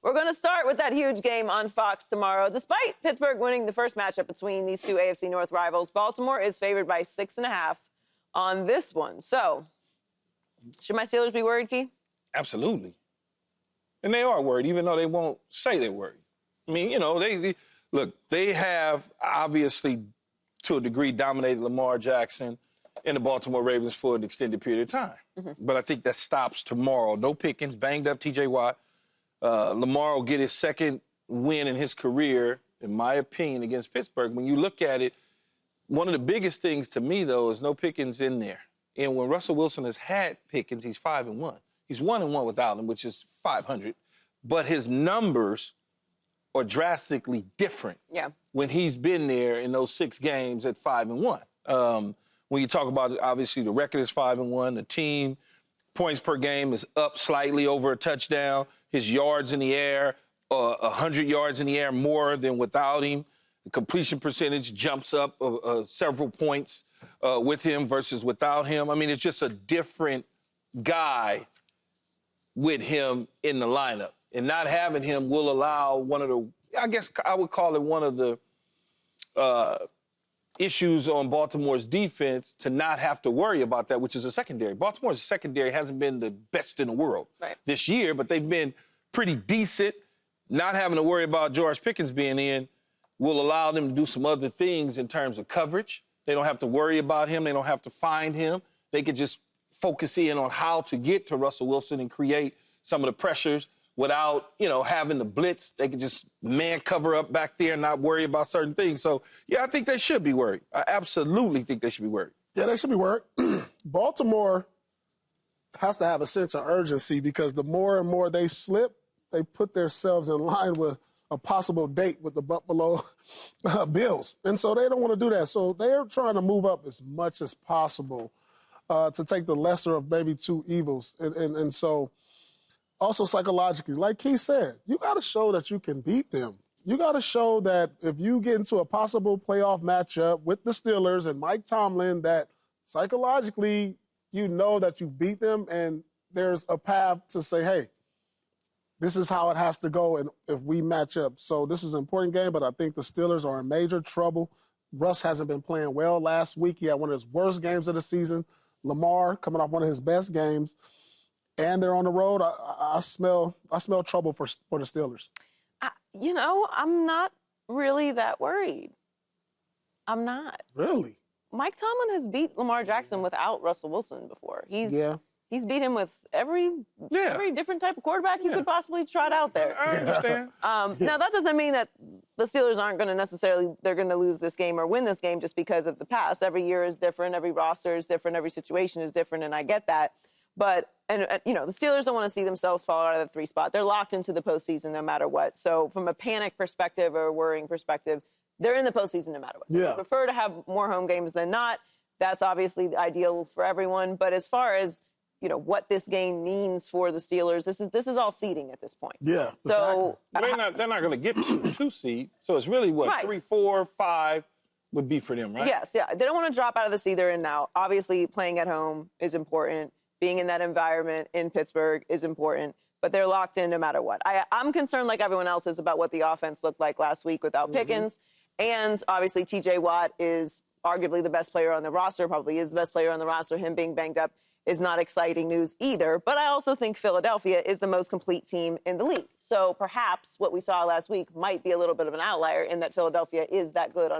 We're going to start with that huge game on Fox tomorrow. Despite Pittsburgh winning the first matchup between these two AFC North rivals, Baltimore is favored by 6.5 on this one. So, should my Steelers be worried, Key? Absolutely. And they are worried, even though they won't say they're worried. I mean, you know, they have obviously, to a degree, dominated Lamar Jackson and the Baltimore Ravens for an extended period of time. But I think that stops tomorrow. No Pickens, banged up T.J. Watt. Lamar will get his second win in his career, in my opinion, against Pittsburgh. When you look at it, one of the biggest things to me, though, is no Pickens in there. And when Russell Wilson has had Pickens, he's 5-1. He's 1-1 without him, which is 500. But his numbers are drastically different when he's been there in those 6 games at 5-1. When you talk about, obviously, the record is 5-1. The team points per game is up slightly over a touchdown. His yards in the air, 100 yards in the air more than without him. The completion percentage jumps up several points with him versus without him. I mean, it's just a different guy with him in the lineup. And not having him will allow one of the, I guess I would call it one of the issues on Baltimore's defense to not have to worry about that, which is a secondary. Baltimore's secondary hasn't been the best in the world this year, but they've been pretty decent. Not having to worry about George Pickens being in will allow them to do some other things in terms of coverage. They don't have to worry about him. They don't have to find him. They could just focus in on how to get to Russell Wilson and create some of the pressures without, you know, having the blitz. They could just man cover up back there and not worry about certain things. So, yeah, I think they should be worried. I absolutely think they should be worried. Yeah, they should be worried. Baltimore has to have a sense of urgency because the more and more they slip, they put themselves in line with a possible date with the Buffalo Bills. And so they don't want to do that. So they're trying to move up as much as possible to take the lesser of maybe two evils. And so also psychologically, like Keith said, you got to show that you can beat them. You got to show that if you get into a possible playoff matchup with the Steelers and Mike Tomlin, that psychologically you know that you beat them and there's a path to say, hey, this is how it has to go and if we match up. So this is an important game, but I think the Steelers are in major trouble. Russ hasn't been playing well last week. He had one of his worst games of the season. Lamar coming off one of his best games. And they're on the road. I smell trouble for the Steelers. You know, I'm not really that worried. I'm not. Really? Mike Tomlin has beat Lamar Jackson without Russell Wilson before. He's beat him with every different type of quarterback you could possibly trot out there. I understand. Now, that doesn't mean that the Steelers aren't going to necessarily, they're going to lose this game or win this game just because of the past. Every year is different. Every roster is different. Every situation is different, and I get that. But, you know, the Steelers don't want to see themselves fall out of the 3 spot. They're locked into the postseason no matter what. So from a panic perspective or a worrying perspective, they're in the postseason no matter what. Yeah. They prefer to have more home games than not. That's obviously the ideal for everyone. But as far as, you know, what this game means for the Steelers, this is all seeding at this point. Yeah. So exactly. They're not going to get to the 2 seed. So it's really what, 3, 4, 5 would be for them, right? Yes, yeah. They don't want to drop out of this either and now. Obviously, playing at home is important. Being in that environment in Pittsburgh is important, but they're locked in no matter what. I'm concerned, like everyone else is, about what the offense looked like last week without Pickens. And obviously, T.J. Watt is arguably the best player on the roster, probably is the best player on the roster. Him being banged up is not exciting news either. But I also think Philadelphia is the most complete team in the league. So perhaps what we saw last week might be a little bit of an outlier in that Philadelphia is that good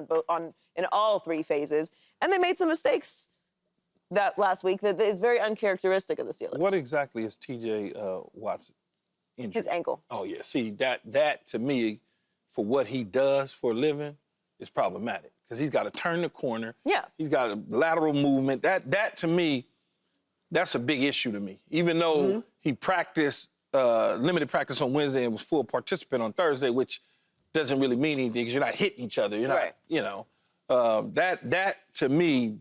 in all 3 phases. And they made some mistakes that last week that is very uncharacteristic of the Steelers. What exactly is T.J. Watt's injury? His ankle. Oh, yeah. See, that to me, for what he does for a living, is problematic because he's got to turn the corner. Yeah. He's got a lateral movement. That to me, that's a big issue to me. Even though he practiced, limited practice on Wednesday and was full participant on Thursday, which doesn't really mean anything because you're not hitting each other. You're not, you know. That to me,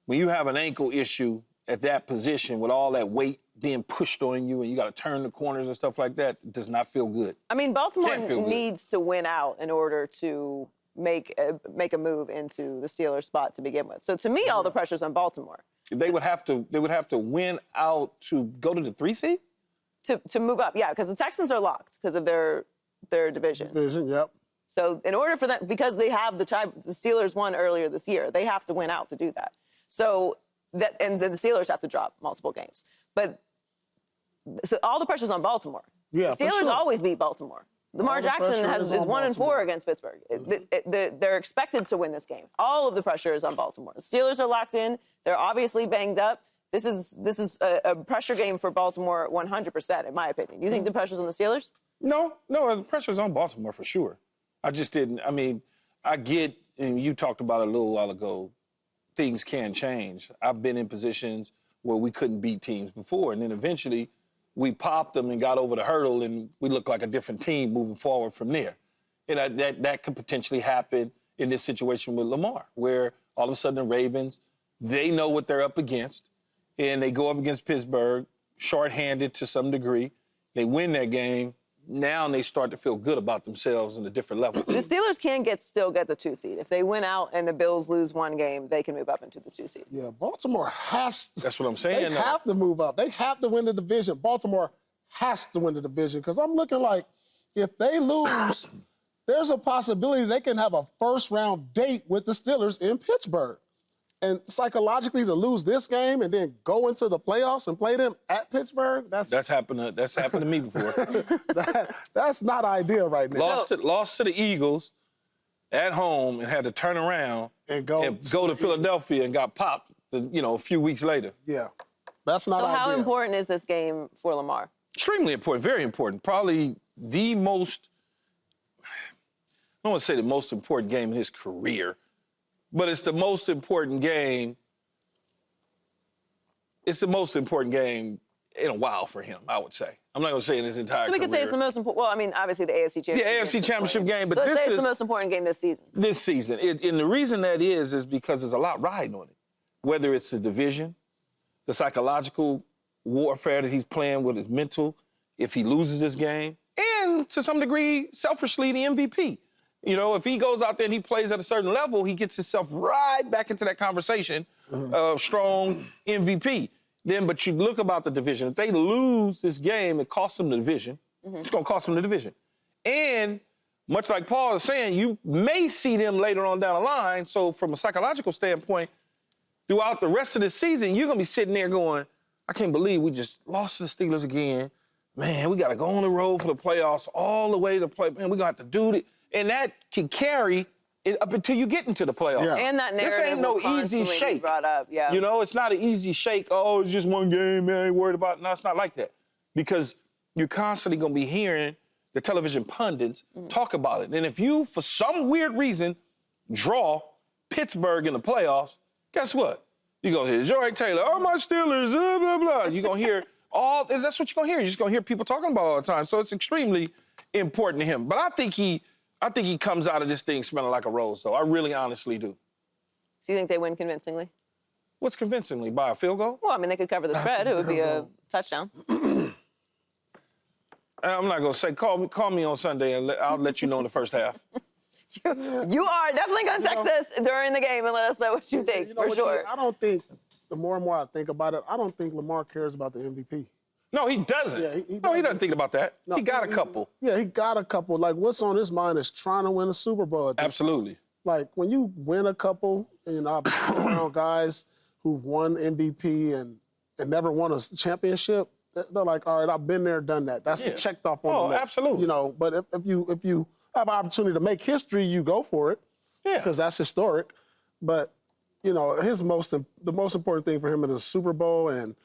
when you have an ankle issue at that position with all that weight being pushed on you and you got to turn the corners and stuff like that, it does not feel good. I mean, Baltimore needs to win out in order to make a move into the Steelers spot to begin with. So to me, all the pressure's on Baltimore. They would have to win out to go to the 3 seed? to move up. Yeah, because the Texans are locked because of their division. Division, yep. So in order for them, because they have the Steelers won earlier this year, they have to win out to do that. So and then the Steelers have to drop multiple games. But so all the pressure's on Baltimore. Yeah, the Steelers always beat Baltimore. Lamar Jackson is 1-4 against Pittsburgh. They're expected to win this game. All of the pressure is on Baltimore. The Steelers are locked in. They're obviously banged up. This is a pressure game for Baltimore 100%, in my opinion. You think the pressure's on the Steelers? No, the pressure's on Baltimore for sure. I just didn't. I mean, I get, and you talked about it a little while ago, things can change. I've been in positions where we couldn't beat teams before, and then eventually we popped them and got over the hurdle, and we looked like a different team moving forward from there. And that could potentially happen in this situation with Lamar, where all of a sudden the Ravens, they know what they're up against, and they go up against Pittsburgh, shorthanded to some degree. They win that game. Now they start to feel good about themselves in a different level. The Steelers can still get the 2 seed. If they win out and the Bills lose one game, they can move up into the 2 seed. Yeah, Baltimore has to. That's what I'm saying. They have to move up. They have to win the division. Baltimore has to win the division because I'm looking like if they lose, there's a possibility they can have a first-round date with the Steelers in Pittsburgh. And psychologically, to lose this game and then go into the playoffs and play them at Pittsburgh, that's happened to me before. That's not ideal right now. Lost to the Eagles at home and had to turn around and go to Philadelphia and got popped, a few weeks later. Yeah, that's not ideal. So how important is this game for Lamar? Extremely important, very important. Probably the most, I don't want to say the most important game in his career, but it's the most important game. It's the most important game in a while for him, I would say. I'm not going to say in his entire career. So we could say it's the most important. Well, I mean, obviously the AFC Championship. Yeah, AFC Championship game, but so this say it's is the most important game this season. This season, and the reason that is because there's a lot riding on it. Whether it's the division, the psychological warfare that he's playing with his mental, if he loses this game, and to some degree, selfishly, the MVP. If he goes out there and he plays at a certain level, he gets himself right back into that conversation of strong MVP. But you look about the division. If they lose this game, it costs them the division. It's going to cost them the division. And much like Paul is saying, you may see them later on down the line. So from a psychological standpoint, throughout the rest of the season, you're going to be sitting there going, I can't believe we just lost to the Steelers again. Man, we got to go on the road for the playoffs all the way to play. Man, we're going to have to do it. And that can carry it up until you get into the playoffs. Yeah. And that narrative this ain't no easy shake. Brought up. Yeah. It's not an easy shake. Oh, it's just one game, man. I ain't worried about it. No, it's not like that. Because you're constantly going to be hearing the television pundits talk about it. And if you, for some weird reason, draw Pittsburgh in the playoffs, guess what? You're going to hear Joey Taylor, oh, my Steelers, blah, blah, blah. You're going to hear that's what you're going to hear. You're just going to hear people talking about it all the time. So it's extremely important to him. But I think he comes out of this thing smelling like a rose, though. I really honestly do. Do you think they win convincingly? What's convincingly? By a field goal? Well, I mean, they could cover the spread. It would be a touchdown. I'm not going to say, call me on Sunday, and I'll let you know in the first half. You are definitely going to text us during the game and let us know what you think, for sure. I don't think, the more and more I think about it, I don't think Lamar cares about the MVP. No, he doesn't. Yeah, he doesn't think about that. No, he got a couple. Yeah, he got a couple. Like, what's on his mind is trying to win a Super Bowl. Absolutely. Like, when you win a couple, and I've been around guys who've won MVP and never won a championship, they're like, all right, I've been there, done that. That's checked off on the list. Absolutely. But if you have an opportunity to make history, you go for it. Yeah. Because that's historic. But, the most important thing for him is the Super Bowl. And,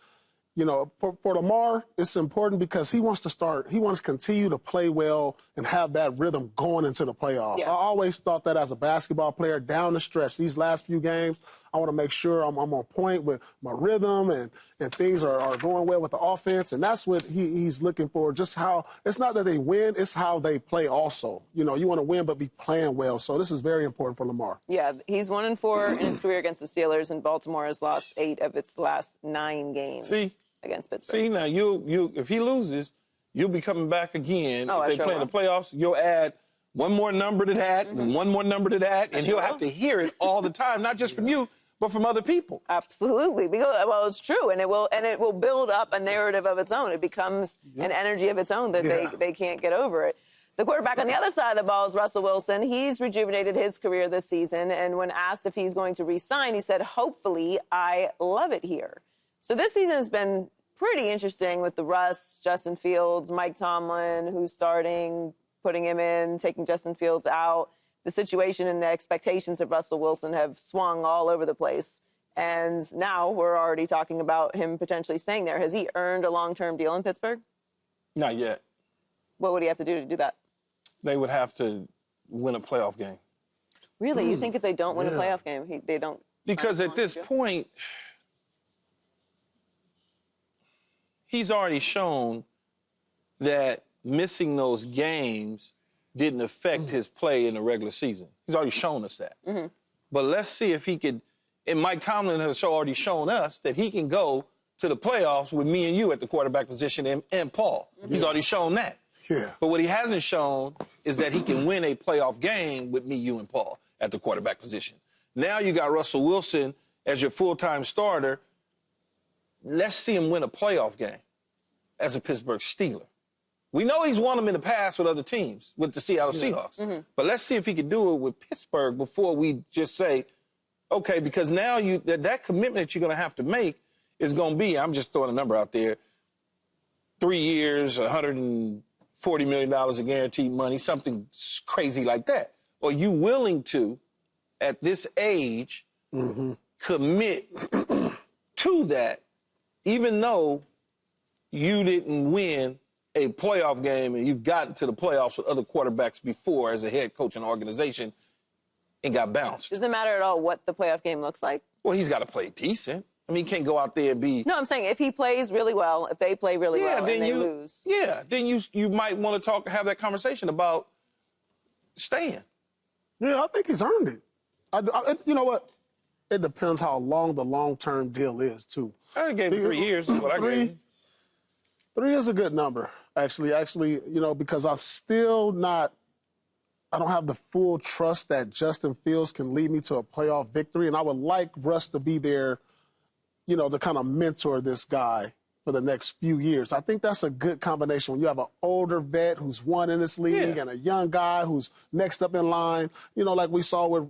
for Lamar, it's important because he wants to continue to play well and have that rhythm going into the playoffs. Yeah. I always thought that as a basketball player down the stretch, these last few games, I want to make sure I'm on point with my rhythm and things are going well with the offense. And that's what he's looking for, just how it's not that they win, it's how they play also. You want to win but be playing well. So this is very important for Lamar. Yeah, he's 1-4 in his career against the Steelers, and Baltimore has lost 8 of its last 9 games. Against Pittsburgh. See, now you if he loses, you'll be coming back again. Oh, if they play in the playoffs, you'll add one more number to that and one more number to that, and he'll have to hear it all the time, not just from you, but from other people. Absolutely. Because, well, it's true, and it will build up a narrative of its own. It becomes an energy of its own that they can't get over it. The quarterback on the other side of the ball is Russell Wilson. He's rejuvenated his career this season, and when asked if he's going to re-sign, he said, "Hopefully, I love it here." So this season has been pretty interesting with the Russ, Justin Fields, Mike Tomlin, who's starting, putting him in, taking Justin Fields out. The situation and the expectations of Russell Wilson have swung all over the place. And now we're already talking about him potentially staying there. Has he earned a long-term deal in Pittsburgh? Not yet. What would he have to do to do that? They would have to win a playoff game. Really? You think if they don't win a playoff game, they don't? Because at this point, he's already shown that missing those games didn't affect his play in the regular season. He's already shown us that. But let's see if he could, and Mike Tomlin has already shown us that he can go to the playoffs with me and you at the quarterback position and Paul. He's already shown that. Yeah. But what he hasn't shown is that he can win a playoff game with me, you, and Paul at the quarterback position. Now you got Russell Wilson as your full-time starter. Let's see him win a playoff game as a Pittsburgh Steeler. We know he's won them in the past with other teams, with the Seattle Seahawks. But let's see if he can do it with Pittsburgh before we just say, okay, because now that commitment that you're going to have to make is going to be, I'm just throwing a number out there, 3 years, $140 million of guaranteed money, something crazy like that. Are you willing to, at this age, commit to that, even though you didn't win a playoff game and you've gotten to the playoffs with other quarterbacks before as a head coach in an organization and got bounced? Does it matter at all what the playoff game looks like? Well, he's got to play decent. I mean, he can't go out there and be... No, I'm saying if he plays really well, if they play really well and they lose. Yeah, then you might want to have that conversation about staying. Yeah, I think he's earned it. You know what? It depends how long the long-term deal is, too. I gave him 3 years is what I gave him. 3 is a good number, actually, you know, because I don't have the full trust that Justin Fields can lead me to a playoff victory, and I would like Russ to be there, you know, to kind of mentor this guy for the next few years. I think that's a good combination when you have an older vet who's won in this league and a young guy who's next up in line, you know, like we saw with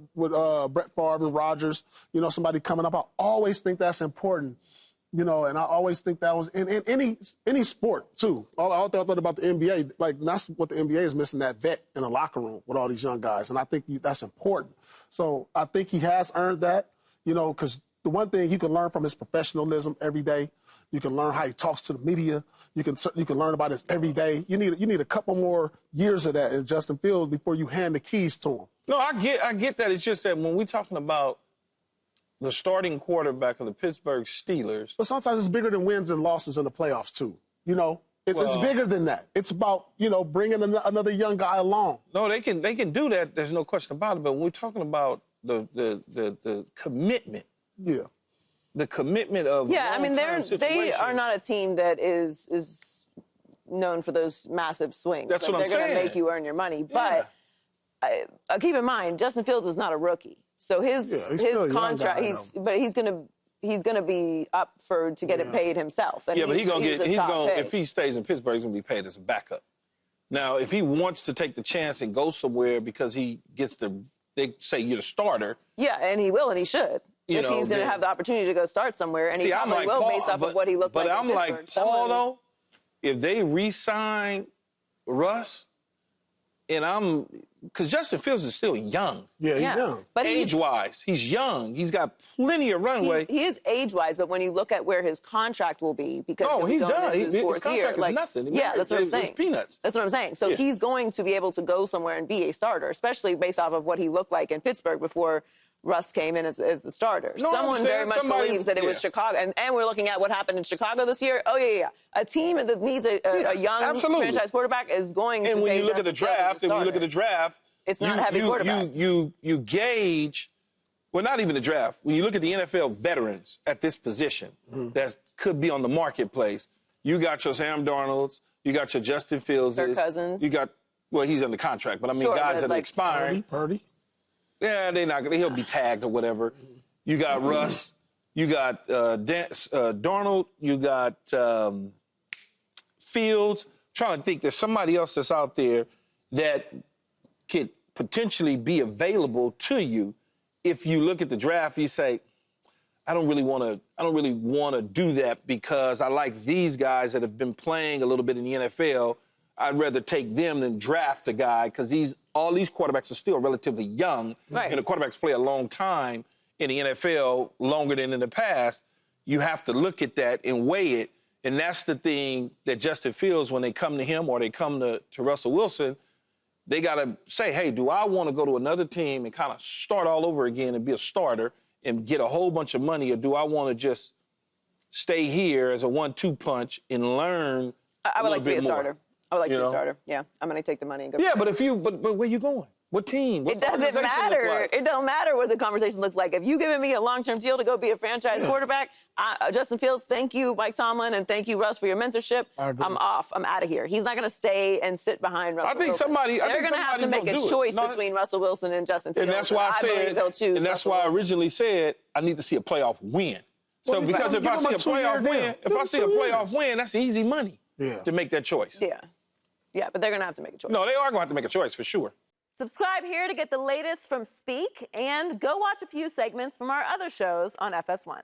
Brett Favre and Rodgers, you know, somebody coming up. I always think that's important. You know, and I always think that was in any sport, too. I thought about the NBA. Like, that's what the NBA is missing, that vet in the locker room with all these young guys. And I think that's important. So I think he has earned that, you know, because the one thing you can learn from his professionalism every day. You can learn how he talks to the media. You can learn about his every day. You need a couple more years of that in Justin Fields before you hand the keys to him. No, I get that. It's just that when we're talking about the starting quarterback of the Pittsburgh Steelers. But sometimes it's bigger than wins and losses in the playoffs, too. You know, it's bigger than that. It's about, you know, bringing another young guy along. No, they can do that. There's no question about it. But when we're talking about the commitment. Yeah. The commitment of I mean, they are not a team that is known for those massive swings. That's what I'm saying. They're going to make you earn your money. But keep in mind, Justin Fields is not a rookie. So his contract, he's gonna be up to get it paid himself. And but if he stays in Pittsburgh, he's gonna be paid as a backup. Now, if he wants to take the chance and go somewhere because they say you're the starter. Yeah, and he will and he should. If he's gonna have the opportunity to go start somewhere, and he probably will based off of what he looked like. But I'm like Paul though, if they re-sign Russ, and because Justin Fields is still young. Yeah, he's young. But age-wise, he's young. He's got plenty of runway. He is age-wise, but when you look at where his contract will be, because he's done. His contract is nothing. That's what I'm saying. It's peanuts. That's what I'm saying. So he's going to be able to go somewhere and be a starter, especially based off of what he looked like in Pittsburgh before Russ came in as the starter. No, Someone very much believes that it was Chicago. And we're looking at what happened in Chicago this year. Oh, yeah. A team that needs a young franchise quarterback is going to And when you look at the draft, it's not a heavy quarterback. You gauge, well, not even the draft. When you look at the NFL veterans at this position that could be on the marketplace, you got your Sam Darnolds, you got your Justin Fields. Kirk Cousins. You got, well, he's under contract, but I mean guys that are expiring. Purdy. Yeah, he'll be tagged or whatever. You got Russ. You got Darnold. You got Fields. I'm trying to think, there's somebody else that's out there that could potentially be available to you. If you look at the draft, you say, I don't really want to do that because I like these guys that have been playing a little bit in the NFL. I'd rather take them than draft a guy because all these quarterbacks are still relatively young. Right. And the quarterbacks play a long time in the NFL, longer than in the past. You have to look at that and weigh it. And that's the thing that Justin Fields, when they come to him or they come to Russell Wilson, they got to say, hey, do I want to go to another team and kind of start all over again and be a starter and get a whole bunch of money, or do I want to just stay here as a 1-2 punch and learn I would like to be a starter. I would like to be a know? starter. Yeah, I'm going to take the money and go. Yeah, but where you going? What team? What It doesn't matter. Like? It don't matter what the conversation looks like. If you giving me a long-term deal to go be a franchise quarterback, Justin Fields, thank you, Mike Tomlin, and thank you, Russ, for your mentorship. I'm off. I'm out of here. He's not going to stay and sit behind Russell Wilson. They're going to have to make a choice between Russell Wilson and Justin Fields. And that's why I said, they'll choose. And that's why I originally said I need to see a playoff win. So because if I see a playoff win, that's easy money to make that choice. Yeah, but they're going to have to make a choice. No, they are going to have to make a choice for sure. Subscribe here to get the latest from Speak, and go watch a few segments from our other shows on FS1.